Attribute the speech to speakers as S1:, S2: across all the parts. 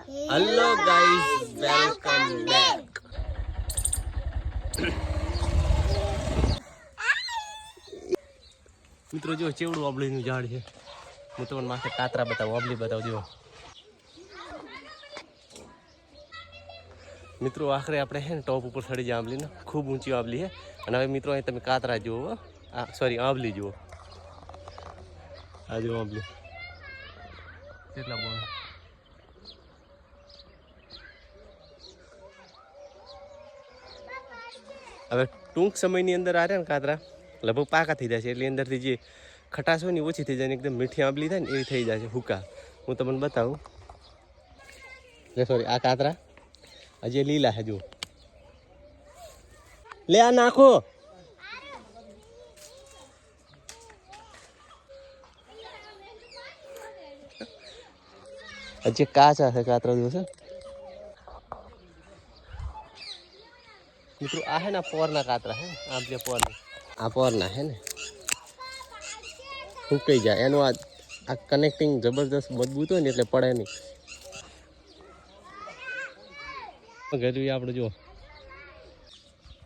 S1: Hello guys, welcome back. મિત્રો જો ચેવડું આંબલીનું ઝાડ છે. હું તમને માથે કાતરા બતાવું, આંબલી બતાવું. જો મિત્રો આખરે આપણે છે ને ટોપ ઉપર ચડી જાય આંબલી ને, ખૂબ ઊંચી આંબલી છે. અને હવે મિત્રો અહીં તમે કાતરા જુઓ, સોરી આંબલી જુઓ. આ જો આંબલી કેટલા બોલ. હવે ટૂંક સમયની અંદર આ રહ્યા ને કાતરા લગભગ પાકા થઈ જાય છે, એટલે અંદરથી જે ખટાશ હોય ને ઓછી થઈ જાય ને એકદમ મીઠી આંબલી થાય ને એવી થઈ જાય છે હુકા. હું તમને બતાવું. સોરી આ કાતરા હજી લીલા છે. જુઓ લે આ નાખો. હજી કાચા છે કાતરા. જોશે મિત્રો આ હે ને પોરના કાતરા હે. આમ જે પોરના આ પોરના હે ને સુકાઈ જાય એનું આ કનેક્ટિંગ જબરદસ્ત મજબૂત હોય ને એટલે પડે નહીં. ગયું આપણે જો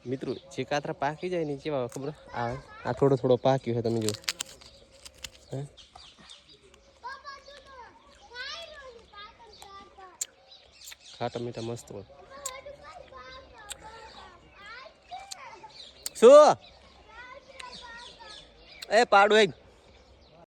S1: મિત્રો જે કાતરા પાકી જાય ને કેવા ખબર આ થોડો થોડો પાક્યો છે. તમે જો ખાટા મીઠા મસ્ત હોય. શું એ પાડું એક